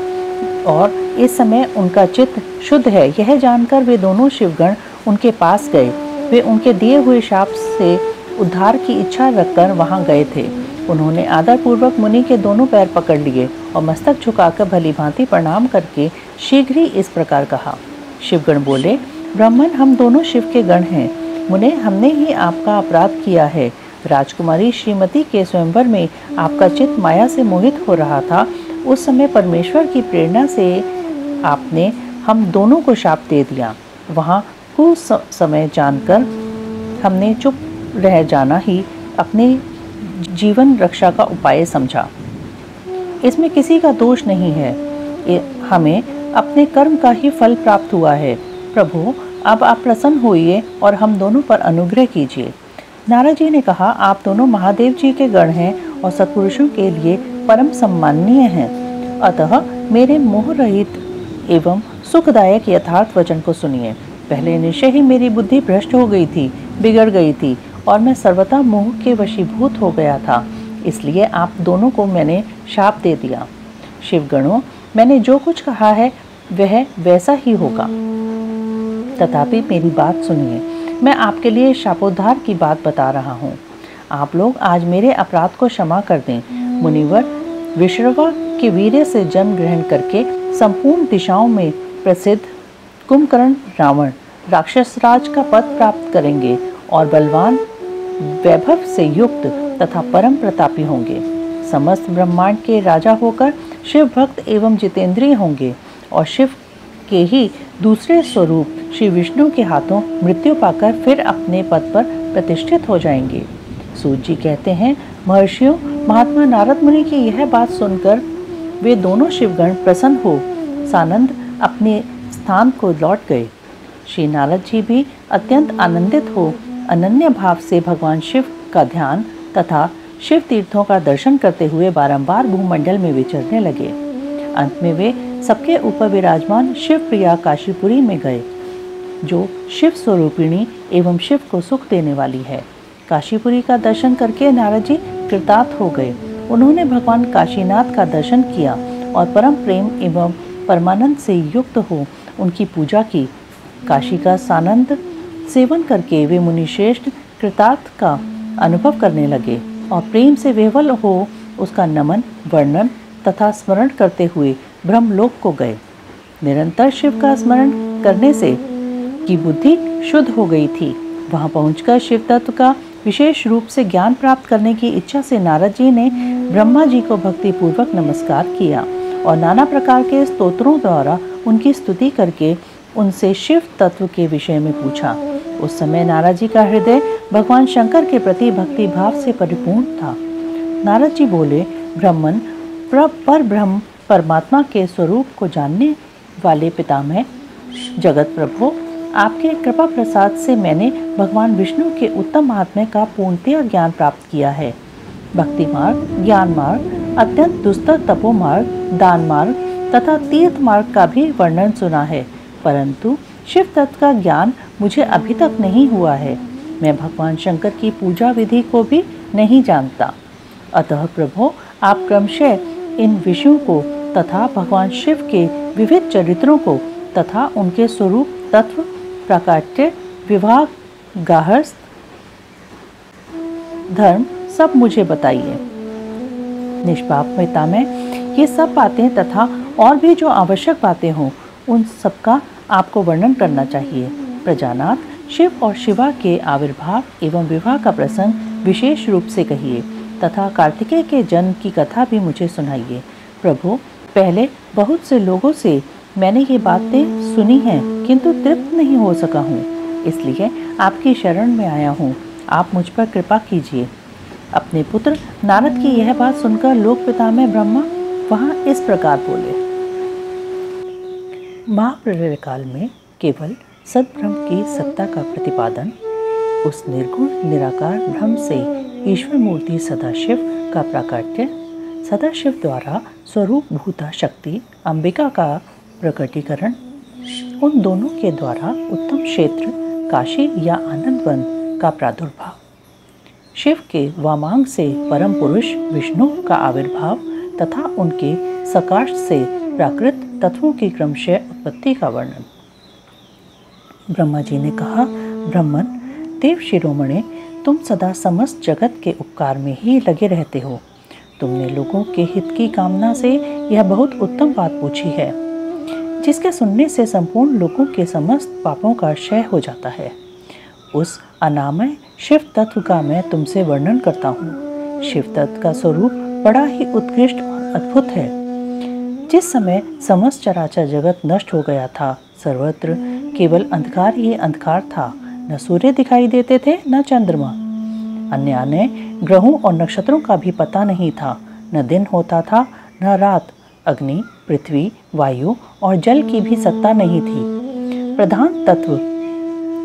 और इस समय उनका चित्त शुद्ध है, यह जानकर वे दोनों शिवगण उनके पास गए। वे उनके दिए हुए शाप से उद्धार की इच्छा रखकर वहां गए थे। उन्होंने आदर पूर्वक मुनि के दोनों पैर पकड़ लिए और मस्तक झुकाकर भली भांति प्रणाम करके शीघ्र ही इस प्रकार कहा। शिवगण बोले, ब्राह्मण, हम दोनों शिव के गण हैं। मुने, हमने ही आपका अपराध किया है। राजकुमारी श्रीमती के स्वयंवर में आपका चित्त माया से मोहित हो रहा था। उस समय परमेश्वर की प्रेरणा से आपने हम दोनों को शाप दे दिया। वहाँ कुछ समय जानकर हमने चुप रह जाना ही अपने जीवन रक्षा का उपाय समझा। इसमें किसी का दोष नहीं है। हमें अपने कर्म का ही फल प्राप्त हुआ है। प्रभु, अब आप प्रसन्न होइए और हम दोनों पर अनुग्रह कीजिए। नारद जी ने कहा, आप दोनों महादेव जी के गण हैं और सत्पुरुषों के लिए परम सम्माननीय हैं। अतः मेरे मोह रहित एवं सुखदायक यथार्थ वचन को सुनिए। पहले निश्चय ही मेरी बुद्धि भ्रष्ट हो गई थी, बिगड़ गई थी और मैं सर्वथा मोह के वशीभूत हो गया था। इसलिए आप दोनों को मैंने शाप दे दिया। शिवगणों, मैंने जो कुछ कहा है वह वैसा ही होगा। तथापि मेरी बात सुनिए। मैं आपके लिए शापोद्धार की बात बता रहा हूँ। आप लोग आज मेरे अपराध को क्षमा कर दें। मुनिवर विश्रवा के वीर्य से जन्म ग्रहण करके संपूर्ण दिशाओं में प्रसिद्ध कुंभकर्ण रावण राक्षस राज का पद प्राप्त करेंगे और बलवान, वैभव से युक्त तथा परम प्रतापी होंगे। समस्त ब्रह्मांड के राजा होकर शिव भक्त एवं जितेंद्रिय होंगे और शिव के ही दूसरे स्वरूप श्री विष्णु के हाथों मृत्यु पाकर फिर अपने पद पर प्रतिष्ठित हो जाएंगे। सूत जी कहते हैं, महर्षियों, महात्मा नारद मुनि की यह बात सुनकर वे दोनों शिवगण प्रसन्न हो सानंद अपने स्थान को लौट गए। श्री नारद जी भी अत्यंत आनंदित हो अनन्य भाव से भगवान शिव का ध्यान तथा शिव तीर्थों का दर्शन करते हुए बारंबार भूमंडल में विचरने लगे। अंत में वे सबके ऊपर विराजमान शिव प्रिया काशीपुरी में गए, जो शिव स्वरूपिणी एवं शिव को सुख देने वाली है। काशीपुरी का दर्शन करके नारद जी कृतार्थ हो गए। उन्होंने भगवान काशीनाथ का दर्शन किया और परम प्रेम एवं परमानंद से युक्त हो उनकी पूजा की। काशी का सानंद सेवन करके वे मुनिश्रेष्ठ कृतार्थ का अनुभव करने लगे और प्रेम से विह्वल हो उसका नमन, वर्णन तथा स्मरण करते हुए ब्रह्मलोक को गए। निरंतर शिव का स्मरण करने से की बुद्धि शुद्ध हो गई थी। वहां पहुंचकर शिव तत्व का विशेष रूप से ज्ञान प्राप्त करने की इच्छा से नारद जी ने ब्रह्मा जी को भक्ति पूर्वक नमस्कार किया और नाना प्रकार के स्तोत्रों द्वारा उनकी स्तुति करके उनसे शिव तत्व के विषय में पूछा। उस समय नारद जी का हृदय भगवान शंकर के प्रति भक्ति भाव से परिपूर्ण था। नारद जी बोले, ब्राह्मण, पर ब्रह्म परमात्मा के स्वरूप को जानने वाले पितामह जगत प्रभु, आपके कृपा प्रसाद से मैंने भगवान विष्णु के उत्तम महात्म्य का पूर्णतया ज्ञान प्राप्त किया है। भक्ति मार्ग, ज्ञान मार्ग, अत्यंत दुस्तर तपो मार्ग, दान मार्ग तथा तीर्थ मार्ग का भी वर्णन सुना है, परंतु शिव तत्व का ज्ञान मुझे अभी तक नहीं हुआ है। मैं भगवान शंकर की पूजा विधि को भी नहीं जानता। अतः प्रभु, आप क्रमशः इन विषयों को तथा भगवान शिव के विविध चरित्रों को तथा उनके स्वरूप, तत्व, प्राकट्य, विवाह, गार्हस्थ्य धर्म सब मुझे बताइए। निष्पाप पितामह, ये सब बातें तथा और भी जो आवश्यक बातें हों, उन सबका आपको वर्णन करना चाहिए। प्रजानाथ, शिव और शिवा के आविर्भाव एवं विवाह का प्रसंग विशेष रूप से कहिए तथा कार्तिकेय के जन्म की कथा भी मुझे सुनाइए। प्रभु, पहले बहुत से लोगों से मैंने ये बातें सुनी हैं, किंतु तृप्त नहीं हो सका हूँ, इसलिए आपकी शरण में आया हूँ। आप मुझ पर कृपा कीजिए। अपने पुत्र नारद की यह बात सुनकर लोक पितामह ब्रह्मा वहाँ इस प्रकार बोले। महाप्रलय काल में केवल सद्ब्रह्म की सत्ता का प्रतिपादन, उस निर्गुण निराकार ब्रह्म से ईश्वर मूर्ति सदाशिव का प्राकट्य, सदाशिव द्वारा स्वरूप भूता शक्ति अंबिका का प्रकटीकरण, उन दोनों के द्वारा उत्तम क्षेत्र काशी या आनंदवन का प्रादुर्भाव, शिव के वामांग से परम पुरुष विष्णु का आविर्भाव तथा उनके सकाश से प्राकृत तत्वों की क्रमशः उत्पत्ति का वर्णन। ब्रह्मा जी ने कहा, ब्रह्मन, देव शिरोमणे, तुम सदा समस्त जगत के उपकार में ही लगे रहते हो। तुमने लोगों के हित की कामना से यह बहुत उत्तम बात पूछी है, जिसके सुनने से संपूर्ण लोगों के समस्त पापों का क्षय हो जाता है। उस अनामय शिव तत्व का मैं तुमसे वर्णन करता हूँ। शिव तत्व का स्वरूप बड़ा ही उत्कृष्ट और अद्भुत है। जिस समय समस्त चराचर जगत नष्ट हो गया था, सर्वत्र केवल अंधकार ही अंधकार था। न सूर्य दिखाई देते थे, न चंद्रमा। अन्य ग्रहों और नक्षत्रों का भी पता नहीं था। न दिन होता था, न रात। अग्नि, पृथ्वी, वायु और जल की भी सत्ता नहीं थी। प्रधान तत्व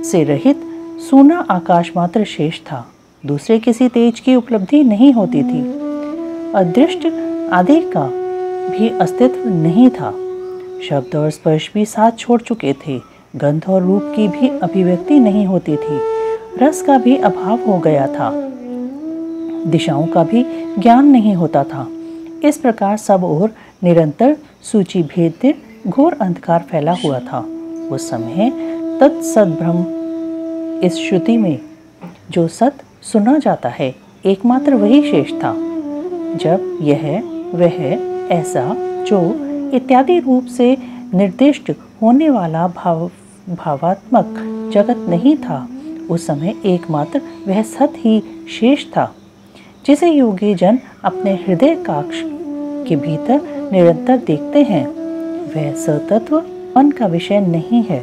से रहित सूना आकाश मात्र शेष था। दूसरे किसी तेज की उपलब्धि नहीं होती थी। अदृष्ट आदि का भी अस्तित्व नहीं था। शब्द और स्पर्श भी साथ छोड़ चुके थे। गंध और रूप की भी अभिव्यक्ति नहीं होती थी। रस का भी अभाव हो गया था। दिशाओं का भी ज्ञान नहीं होता था। इस प्रकार सब ओर निरंतर सूची भेद्य घोर अंधकार फैला हुआ था। उस समय तत्सद ब्रह्म, इस श्रुति में जो सत सुना जाता है, एकमात्र वही शेष था। जब यह, वह, ऐसा, जो इत्यादि रूप से निर्दिष्ट होने वाला भावात्मक जगत नहीं था, उस समय एकमात्र वह सत ही शेष था, जिसे योगी जन अपने हृदय काक्ष के भीतर निरंतर देखते हैं। वह सतत्व मन का विषय नहीं है।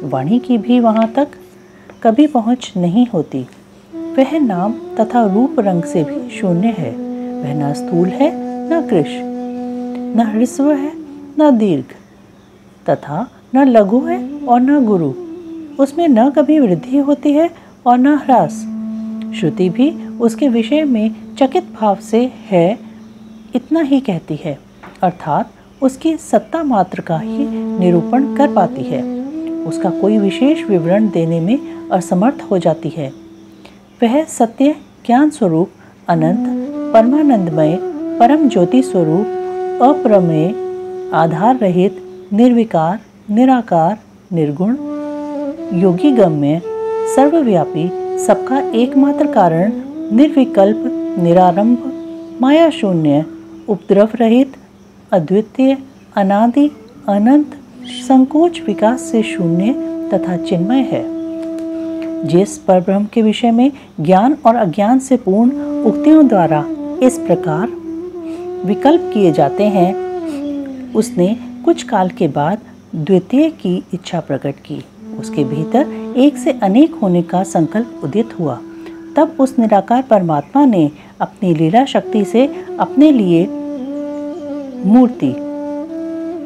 वाणी की भी वहाँ तक कभी पहुँच नहीं होती। वह नाम तथा रूप रंग से भी शून्य है। वह न स्थूल है, न कृश, न ह्रस्व है, न दीर्घ, तथा न लघु है और न गुरु। उसमें न कभी वृद्धि होती है और न ह्रास। श्रुति भी उसके विषय में चकित भाव से है इतना ही कहती है, अर्थात उसकी सत्ता मात्र का ही निरूपण कर पाती है। उसका कोई विशेष विवरण देने में असमर्थ हो जाती है। वह सत्य ज्ञान स्वरूप, अनंत, परमानंदमय, परम ज्योति स्वरूप, अप्रमेय, आधार रहित, निर्विकार, निराकार, निर्गुण, योगी गम्य, सर्वव्यापी, सबका एकमात्र कारण, निर्विकल्प, निरारंभ, माया शून्य, उपद्रव रहित, अद्वितीय, अनादि, अनंत, संकोच विकास से शून्य तथा चिन्मय है। जिस परब्रह्म के विषय में ज्ञान और अज्ञान से पूर्ण उक्तियों द्वारा इस प्रकार विकल्प किए जाते हैं, उसने कुछ काल के बाद द्वितीय की इच्छा प्रकट की। उसके भीतर एक से अनेक होने का संकल्प उदित हुआ। तब उस निराकार परमात्मा ने अपनी लीला शक्ति से अपने लिए मूर्ति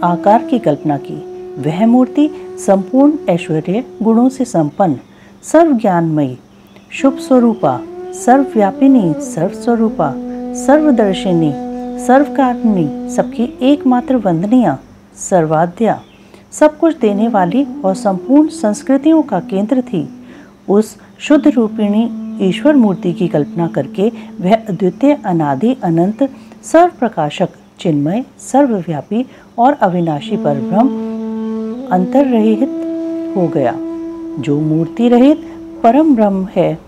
आकार की कल्पना की। वह मूर्ति संपूर्ण ऐश्वर्य गुणों से संपन्न, सर्व ज्ञानमयी, शुभ स्वरूपा, सर्वव्यापिनी, सर्वस्वरूपा, सर्वदर्शिनी, सर्वकारिणी, सबकी एकमात्र वंदनिया, सर्वाद्या, सब कुछ देने वाली और संपूर्ण संस्कृतियों का केंद्र थी। उस शुद्ध रूपिणी ईश्वर मूर्ति की कल्पना करके वह अद्वितीय, अनादि, अनंत, सर्व प्रकाशक, चिन्मय, सर्वव्यापी और अविनाशी परब्रह्म अंतर्रहित हो गया। जो मूर्ति रहित परम ब्रह्म है,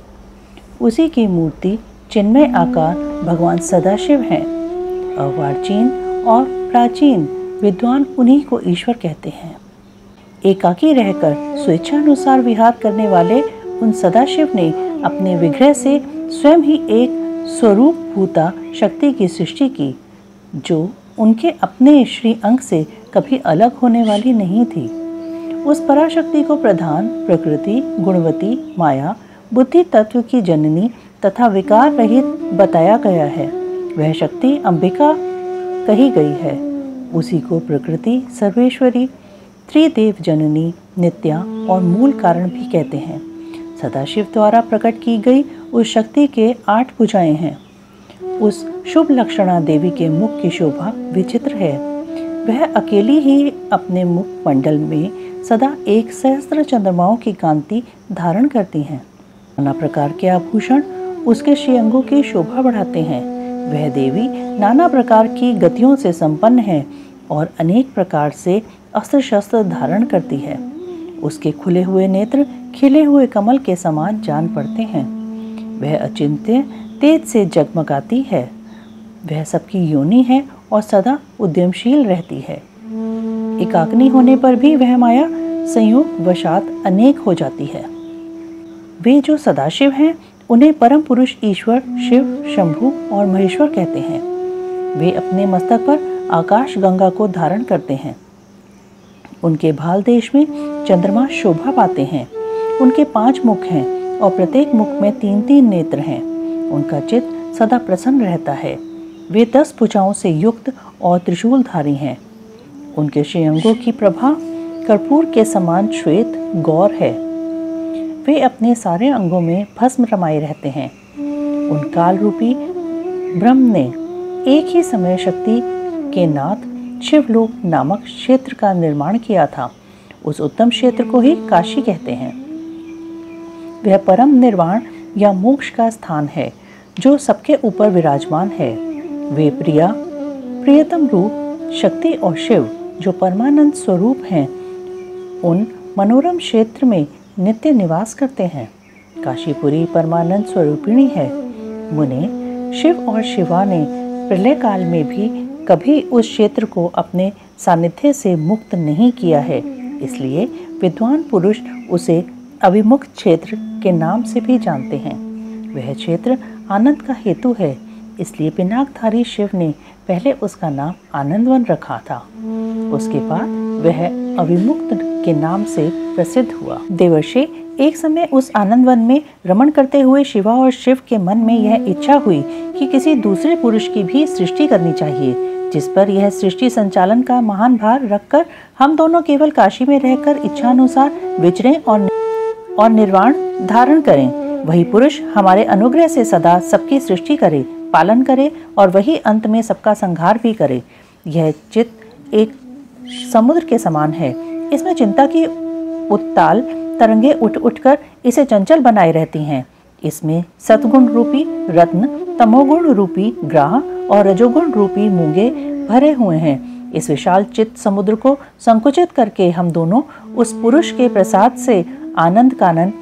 उसी की मूर्ति चिन्मय आकार भगवान सदाशिव हैं। अर्वाचीन और प्राचीन विद्वान उन्हीं को ईश्वर कहते हैं। एकाकी रहकर स्वेच्छानुसार विहार करने वाले उन सदाशिव ने अपने विग्रह से स्वयं ही एक स्वरूप भूता शक्ति की सृष्टि की, जो उनके अपने श्री अंग से कभी अलग होने वाली नहीं थी। उस पराशक्ति को प्रधान, प्रकृति, गुणवती, माया, बुद्धि तत्व की जननी तथा विकार रहित बताया गया है। वह शक्ति अंबिका कही गई है। उसी को प्रकृति, सर्वेश्वरी, त्रिदेव जननी, नित्या और मूल कारण भी कहते हैं। सदाशिव द्वारा प्रकट की गई उस शक्ति के 8 भुजाएं हैं। उस शुभ लक्षणा देवी के मुख की शोभा विचित्र है। वह अकेली ही अपने मुख मंडल में सदा 1 सहस्त्र चंद्रमाओं की कांति धारण करती हैं। नाना प्रकार के आभूषण उसके श्रीअंगों की शोभा बढ़ाते हैं। वह देवी नाना प्रकार की गतियों से संपन्न है और अनेक प्रकार से अस्त्र शस्त्र धारण करती है। उसके खुले हुए नेत्र खिले हुए कमल के समान जान पड़ते हैं। वह अचिंत्य तेज से जगमगाती है। वह सबकी योनि है और सदा उद्यमशील रहती है। एकाग्नि होने पर भी वह माया संयोग वशात अनेक हो जाती है। वे जो सदाशिव हैं, उन्हें परम पुरुष ईश्वर, शिव, शंभु और महेश्वर कहते हैं। वे अपने मस्तक पर आकाश गंगा को धारण करते हैं। उनके भाल देश में चंद्रमा शोभा पाते हैं। उनके 5 मुख हैं और प्रत्येक मुख में 3-3 नेत्र हैं। उनका चित्त सदा प्रसन्न रहता है। वे 10 भुजाओं से युक्त और त्रिशूलधारी हैं। उनके श्रीअंगों की प्रभा कर्पूर के समान श्वेत गौर है। वे अपने सारे अंगों में भस्म रमाए रहते हैं। उन काल रूपी ब्रह्म ने एक ही समय शक्ति के नाथ शिवलोक नामक क्षेत्र का निर्माण किया था। उस उत्तम क्षेत्र को ही काशी कहते हैं। वह परम निर्वाण या मोक्ष का स्थान है, जो सबके ऊपर विराजमान है। वे प्रियतम रूप शक्ति और शिव, जो परमानंद स्वरूप हैं, उन मनोरम क्षेत्र में नित्य निवास करते हैं। काशीपुरी परमानंद स्वरूपिणी है। मुने, शिव और शिवा ने प्रलय काल में भी कभी उस क्षेत्र को अपने सानिध्य से मुक्त नहीं किया है। इसलिए विद्वान पुरुष उसे अभिमुख क्षेत्र के नाम से भी जानते हैं। वह क्षेत्र आनंद का हेतु है, इसलिए पिनाकधारी शिव ने पहले उसका नाम आनंदवन रखा था। उसके बाद वह अभिमुक्त के नाम से प्रसिद्ध हुआ। देवर्षि, एक समय उस आनंदवन में रमण करते हुए शिवा और शिव के मन में यह इच्छा हुई कि किसी दूसरे पुरुष की भी सृष्टि करनी चाहिए, जिस पर यह सृष्टि संचालन का महान भार रखकर हम दोनों केवल काशी में रहकर इच्छानुसार विचरें और निर्वाण धारण करें। वही पुरुष हमारे अनुग्रह से सदा सबकी सृष्टि करे, पालन करे और वही अंत में सबका संहार भी करे। यह चित्त एक समुद्र के समान है। इसमें चिंता की उत्ताल तरंगे उठ उठकर इसे चंचल बनाए रहती हैं। इसमें सतगुण रूपी रत्न, तमोगुण रूपी ग्राह और रजोगुण रूपी मूंगे भरे हुए हैं। इस विशाल चित्त समुद्र को संकुचित करके हम दोनों उस पुरुष के प्रसाद से आनंद कानन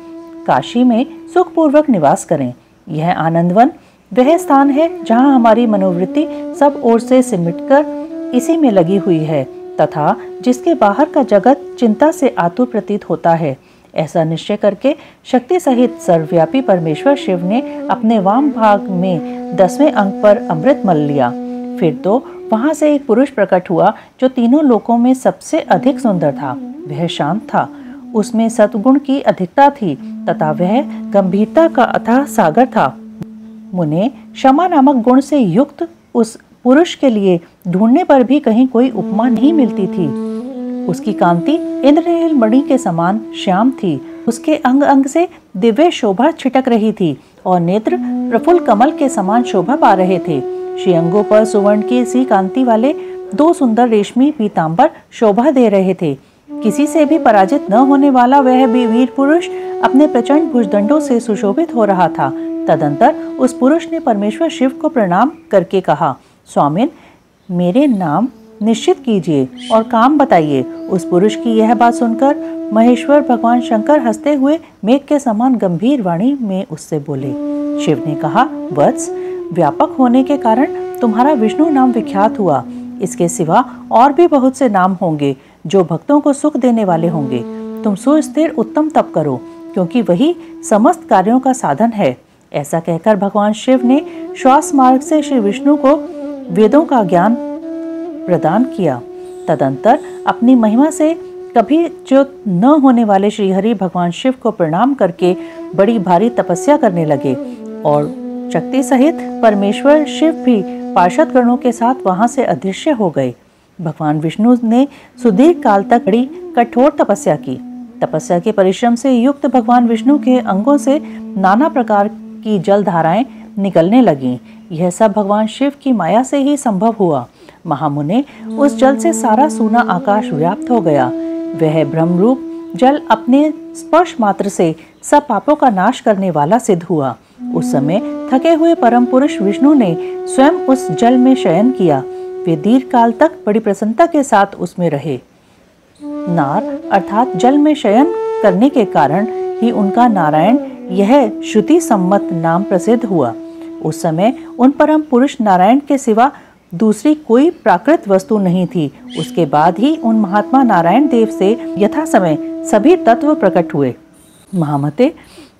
काशी में सुखपूर्वक निवास करें। यह आनंदवन वह स्थान है जहाँ हमारी मनोवृत्ति सब ओर से सिमटकर इसी में लगी हुई है तथा जिसके बाहर का जगत चिंता से आतुर प्रतीत होता है। ऐसा निश्चय करके शक्ति सहित सर्वव्यापी परमेश्वर शिव ने अपने वाम भाग में 10वें अंक पर अमृत मल लिया। फिर तो वहां से एक पुरुष प्रकट हुआ जो तीनों लोकों में सबसे अधिक सुंदर था। वह शांत था, उसमें सतगुण की अधिकता थी तथा वह गंभीरता का अथाह सागर था। मुने, क्षमा नामक गुण से युक्त उस पुरुष के लिए ढूंढने पर भी कहीं कोई उपमा नहीं मिलती थी। उसकी कांति इंद्रनील मणि के समान श्याम थी। उसके अंग अंग से दिव्य शोभा छिटक रही थी और नेत्र प्रफुल्ल कमल के समान शोभा पा रहे थे। श्रीअंगों पर सुवर्ण की सी कांति वाले 2 सुंदर रेशमी पीतांबर शोभा दे रहे थे। किसी से भी पराजित न होने वाला वह वीर पुरुष अपने प्रचंड भुजदंडों से सुशोभित हो रहा था। तदंतर उस पुरुष ने परमेश्वर शिव को प्रणाम करके कहा, स्वामिन, मेरे नाम निश्चित कीजिए और काम बताइए। उस पुरुष की यह बात सुनकर महेश्वर भगवान शंकर हंसते हुए मेघ के समान गंभीर वाणी में उससे बोले। शिव ने कहा, वत्स, व्यापक होने के कारण तुम्हारा विष्णु नाम विख्यात हुआ। इसके सिवा और भी बहुत से नाम होंगे जो भक्तों को सुख देने वाले होंगे। तुम सुस्थिर उत्तम तप करो, क्योंकि वही समस्त कार्यों का साधन है। ऐसा कहकर भगवान शिव ने श्वास मार्ग से श्री विष्णु को वेदों का ज्ञान प्रदान किया। तदंतर अपनी महिमा से कभी च्युत न होने वाले श्रीहरि भगवान शिव को प्रणाम करके बड़ी भारी तपस्या करने लगे और शक्ति सहित परमेश्वर शिव भी पार्षद गणों के साथ वहां से अदृश्य हो गए। भगवान विष्णु ने सुदीर्घ काल तक बड़ी कठोर तपस्या की। तपस्या के परिश्रम से युक्त भगवान विष्णु के अंगों से नाना प्रकार की जल धाराएं निकलने लगीं। यह सब भगवान शिव की माया से ही संभव हुआ। महामुने, उस जल से सारा सूना आकाश व्याप्त हो गया। वह ब्रह्म रूप जल अपने स्पर्श मात्र से सब पापों का नाश करने वाला सिद्ध हुआ। उस समय थके हुए परम पुरुष विष्णु ने स्वयं उस जल में शयन किया। वे दीर्घ काल तक बड़ी प्रसन्नता के साथ उसमें रहे। नार अर्थात जल में शयन करने के कारण ही उनका नारायण यह श्रुति सम्मत नाम प्रसिद्ध हुआ। उस समय उन परम पुरुष नारायण के सिवा दूसरी कोई प्राकृत वस्तु नहीं थी। उसके बाद ही उन महात्मा नारायण देव से यथा समय सभी तत्व प्रकट हुए। महामते,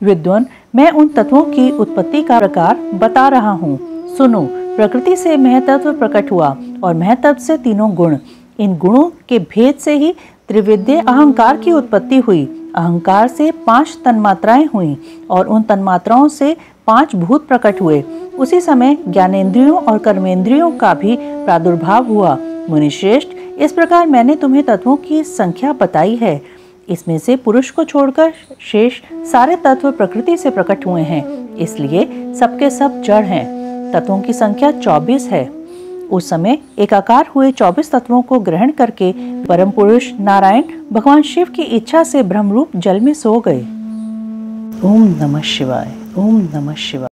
विद्वान, मैं उन तत्वों की उत्पत्ति का प्रकार बता रहा हूँ। सुनो, प्रकृति से महतत्व प्रकट हुआ और महतत्व से 3 गुण। इन गुणों के भेद से ही त्रिविद्य अहंकार की उत्पत्ति हुई। अहंकार से 5 तन्मात्राएं हुई और उन तन्मात्राओं से 5 भूत प्रकट हुए। उसी समय ज्ञानेंद्रियों और कर्मेंद्रियों का भी प्रादुर्भाव हुआ। मुनिश्रेष्ठ, इस प्रकार मैंने तुम्हें तत्वों की संख्या बताई है। इसमें से पुरुष को छोड़कर शेष सारे तत्व प्रकृति से प्रकट हुए हैं, इसलिए सबके सब जड़ हैं। तत्वों की संख्या 24 है। उस समय एकाकार हुए 24 तत्वों को ग्रहण करके परम पुरुष नारायण भगवान शिव की इच्छा से ब्रह्मरूप जल में सो गए। ओम नमः शिवाय। ओम नमः शिवाय।